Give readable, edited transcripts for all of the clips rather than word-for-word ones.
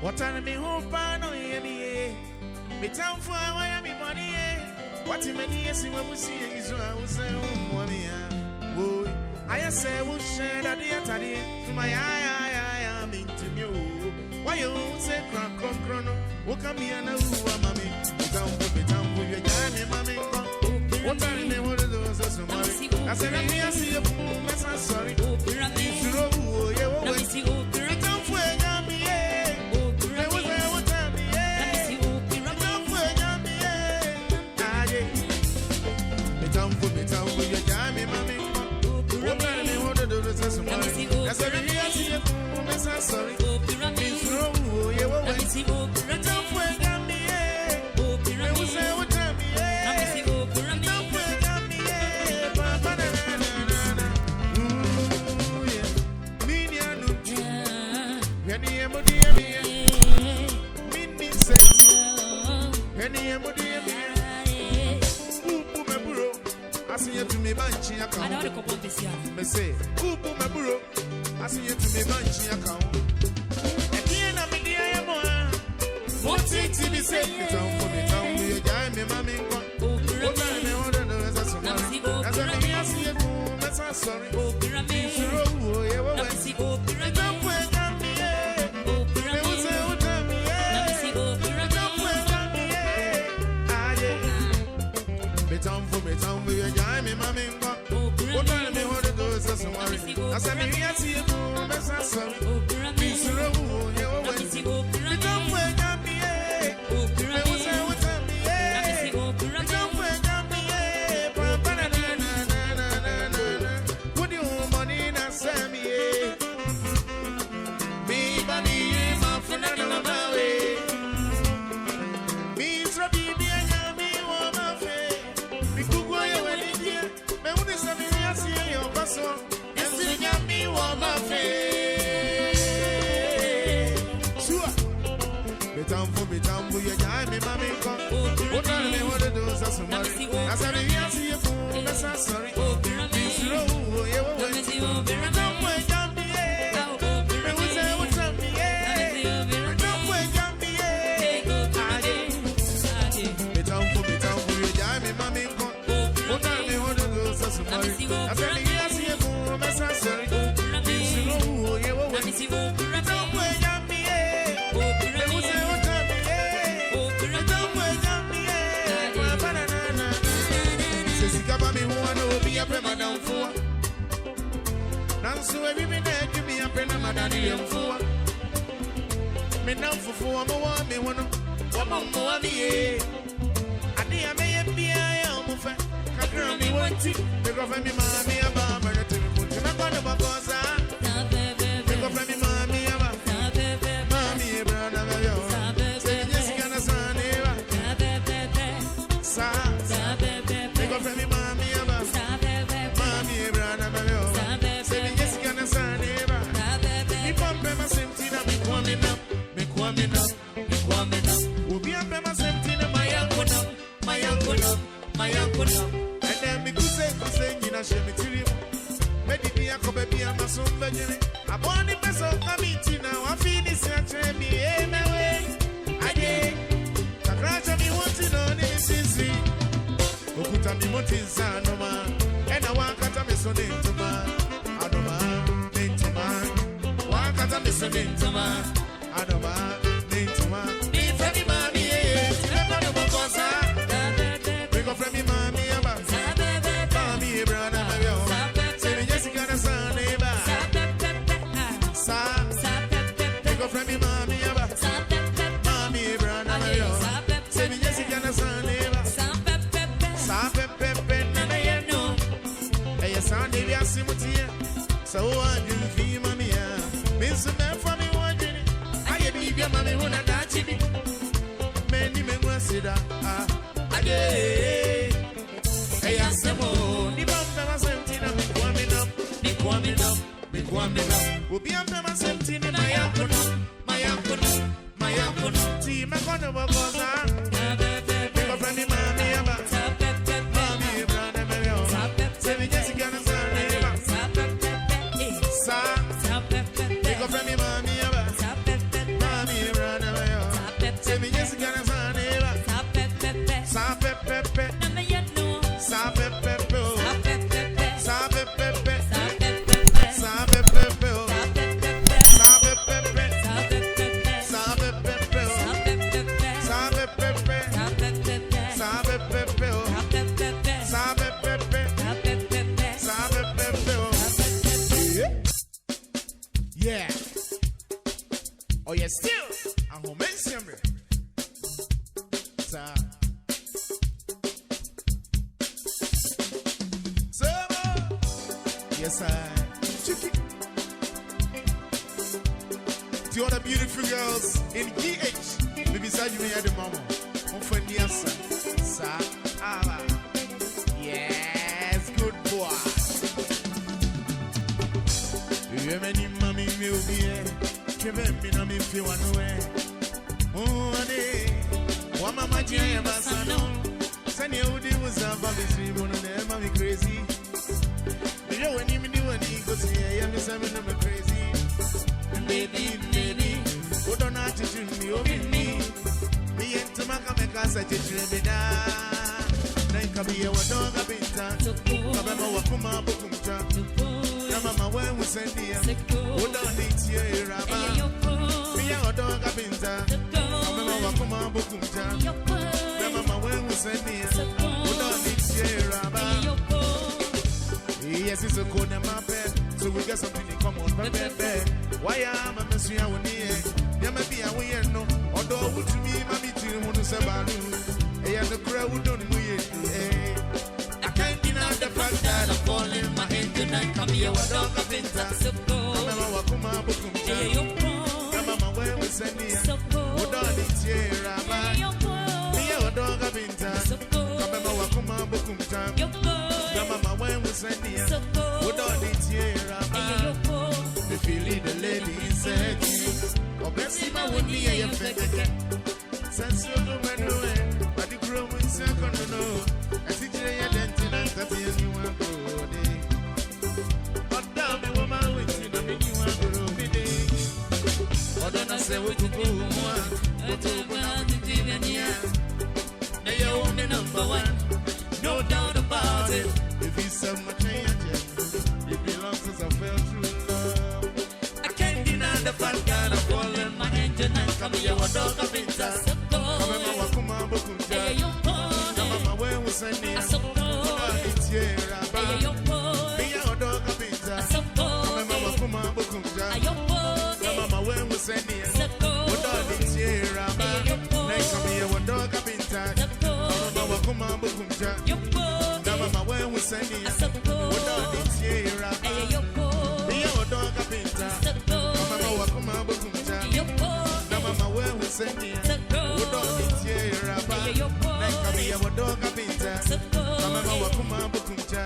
What time me hope I know ye me town for why me money what you many years when we see is I will say oh I say we share that the atari to my I am into you why you say crack chrono what can be an mammy town for your journey mammy what time me what those so much I said I see a fool mess I'm sorry oh sorry, I say, who put my burro? I see you to me manchi account. And here I'm in the Ayamoa. What's it to be said? It's on for me, town with your guy, me, mammy. What time I order as a son? As I see you, that's I'm sorry. Oh, Pyramid, oh, yeah, well, I see, oh, Pyramid, don't wait on me, oh, Pyramid, was out of me, oh, Pyramid, don't wait on me, ah, yeah. Be town for me, town with your guy, me, mammy. What time I order those as a worry? As I may see you, that's I'm sorry. Oh, Pyramid, oh, yeah, well, I see, oh, Pyramid, don't wait on me, oh, Pyramid, was out of me, oh, Pyramid, don't wait on me, put your money in a semi, me, money, my friend, and my way. Me, Rabbi, me, or my face. Me, cook, why you went in here. Me, when it's a million, I see your muscle. And see me, or my face. Sure. Me, time for your time, me, mammy, come. What time me, what to do, that's some money. As I hear, see you, that's I'm sorry. Oh, yeah, well, I see you, don't wait on me, me, was there, what's up, me, don't wait on me, me, time for your time, me, mammy, come. What time me, what to do, that's some money. As I hear, see you, that's I'm sorry. Oh, yeah, well, I see you, don't wait on me, me, was there, what's up, me, don't wait on me, Sikaba me who I know be a prema down for. Nansu every minute give me a prema madani for. Me now for me one more me. I dear may be I am of a girl me want to. They go from me, mammy, a barber to put in a corner of a cosa. They go from me, mammy, mommy, brother, say yes, can a son, they go from me, mommy, mommy, brother, say yes, can a son, me pump them a sempty, me coming up, me coming up, me coming up. We'll be up in my sempty, my uncle, my uncle, my uncle. And then me could say, you know, she me tell you. Maybe I come baby, I'm a son, I want the best of my meeting now. I feel this and me, my way. I did. I crash me wanting on this is Okuta mi motinza no man, and I want kata me so into man. I don't mind, into man. One kata me so into man. I don't mind, into man. Me from me mommy, never know what was that. We go from me mommy, mommy, brother, say me Jessica the son, neighbor. We go from me mommy, mommy, brother, say me Jessica the son, neighbor. So I do feel mammy, Miss Man for me one minute. I be your mammy when I got you. Many men will say that. I did. Hey, I said, oh, the bomb never sent in. I'm coming up, be coming up, be coming up. We'll be up never sent in my uncle, my uncle, my uncle. See, my corner will go down. Pick up from the mammy, mommy, brother, say me just gonna say. Pick up from me, mommy, mommy, brother. still, I'm home and summer. So, yes, to all the beautiful girls in GH, maybe beside you, me at the mama. On for the answer. Yes, good boy. You have any mommy will be here. Kevin, me no me feel one way. Oh, day. One mama, dear, my son. Sunny old day was a baby dream on the mommy crazy. You know when you do when he goes here, I'm the crazy. Baby, who don't know to do me, oh, me. Me and Tomaka make us a dream. Then be a dog a bit. Kabema wakuma bukumta. Mama when we send here. Who don't need here, Rabba. Me a dog a bit. Kabema wakuma bukumta. Mama when we send here. Who don't need here, Rabba. Yes, it's a code in my bed. So we got something to come on, baby. Why am I missing you in here? There may be a way, no. Although, to me, my meeting won't say about you. And the crowd don't know it. I can't deny the fact that I'm falling my engine and come here. What dog a pinta? Mama, Wakuma, Bukumta. Mama, where we send here? What dog is here? Rabba. Me, a dog a pinta. Mama, Wakuma, Bukumta. Mama, where we send here? What dog is here? Rabba. Me feeling the lady inside you. Or best my one year, you fake again. Sense you no man. Second to know, I see you dentin and that you want to go day. But down the woman with you, the big you want to go day. Or don't I say we could go one, but to go out to Divania. They are only number one, no doubt about it. If he's so much it belongs to some fair true love. I can't deny the fact that I'm falling my engine and come here, what dog of it. Come on, Sunday, I suppose it's here. Be a dog a bit. I suppose Mama Mama, when we send here, what dog is here? Next come here, what dog a bit. Mama Kuma Bukumja. Mama, when we send here, what dog is here? Be a dog a bit. Mama Kuma Bukumja. Mama, when we send here, what dog is here? Next come here, what dog a bit. Mama wakuma bukumja.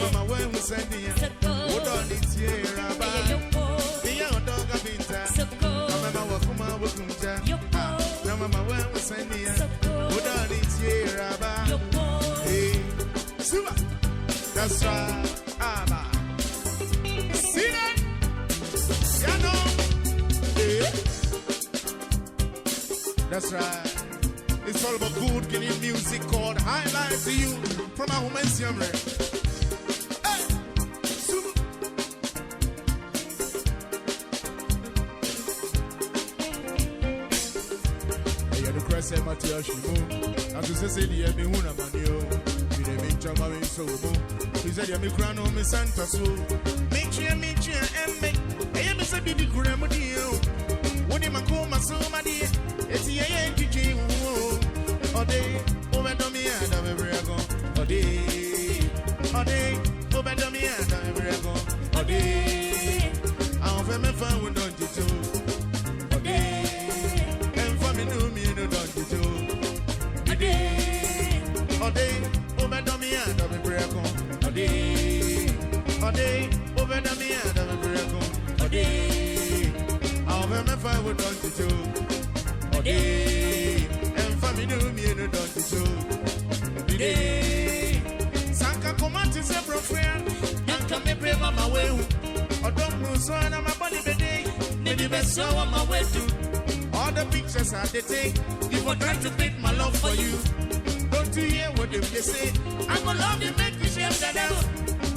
Mama when we send here, what on it here, Rabba? The dog a binta. Mama wakuma bukumja. Mama when we send here, what on it here, Rabba? Hey, super. That's right, Abba. See that? You know? Hey. That's right. It's all about good getting music called Highlight to You from our women's assembly. Hey! Super! Hey, you're the crest of Matthias Shimu. As you say, the Emmy Huna Manio. We didn't make Chama in so much. We said, you're crown on Miss Suntreso. Make sure, and make. Hey, Miss Abidi Gramudio. What am I call my son, my dear? It's the ANTG. Ode, obedomi and every ago. Ode, obedomi and every ago. Ode, I'll have me fun with don't you do. Ode, and for me, no, me, no, don't you do. Ode, obedomi and every ago. Ode, obedomi and every ago. Ode, I'll have me fun with don't you do. Ode. Me no don't show. Sanka Kumasi se profile. Nanka me pray mama way. I don't know so na my body be day. Maybe best so on my way to. All the pictures I they take. People try to fake my love for you. Don't you hear what they say? I'm gonna love you, make you share that out.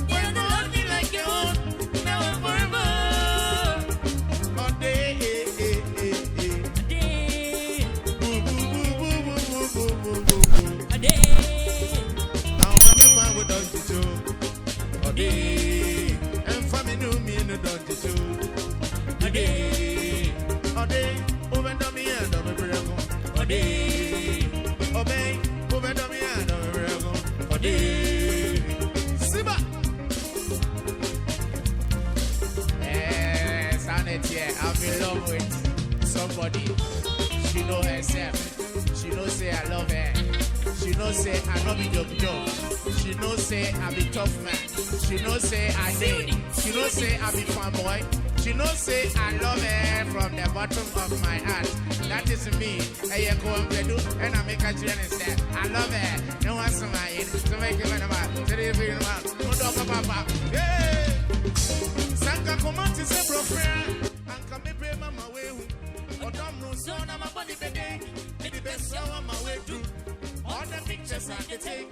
You're gonna love me like your own. Now and forever. All day. And family knew me in the dog too. Ode, over the me and over Brago. Obey, over the me and over Brago. Siba. I'm in love with somebody. She know herself. She know say I love her. She know say I love job. She know say I be tough man. She know say I hate. She know say I be fanboy. She know say I love her from the bottom of my heart. That is me. I go and do and I make a understand. I love her. No one's my in. So make it about. Today you know. No talk about. Hey. Sanka Kumasi se profile. Anka me pray mama way. Odom no so na my body bede. Me the best so on my way through. All the pictures I can take.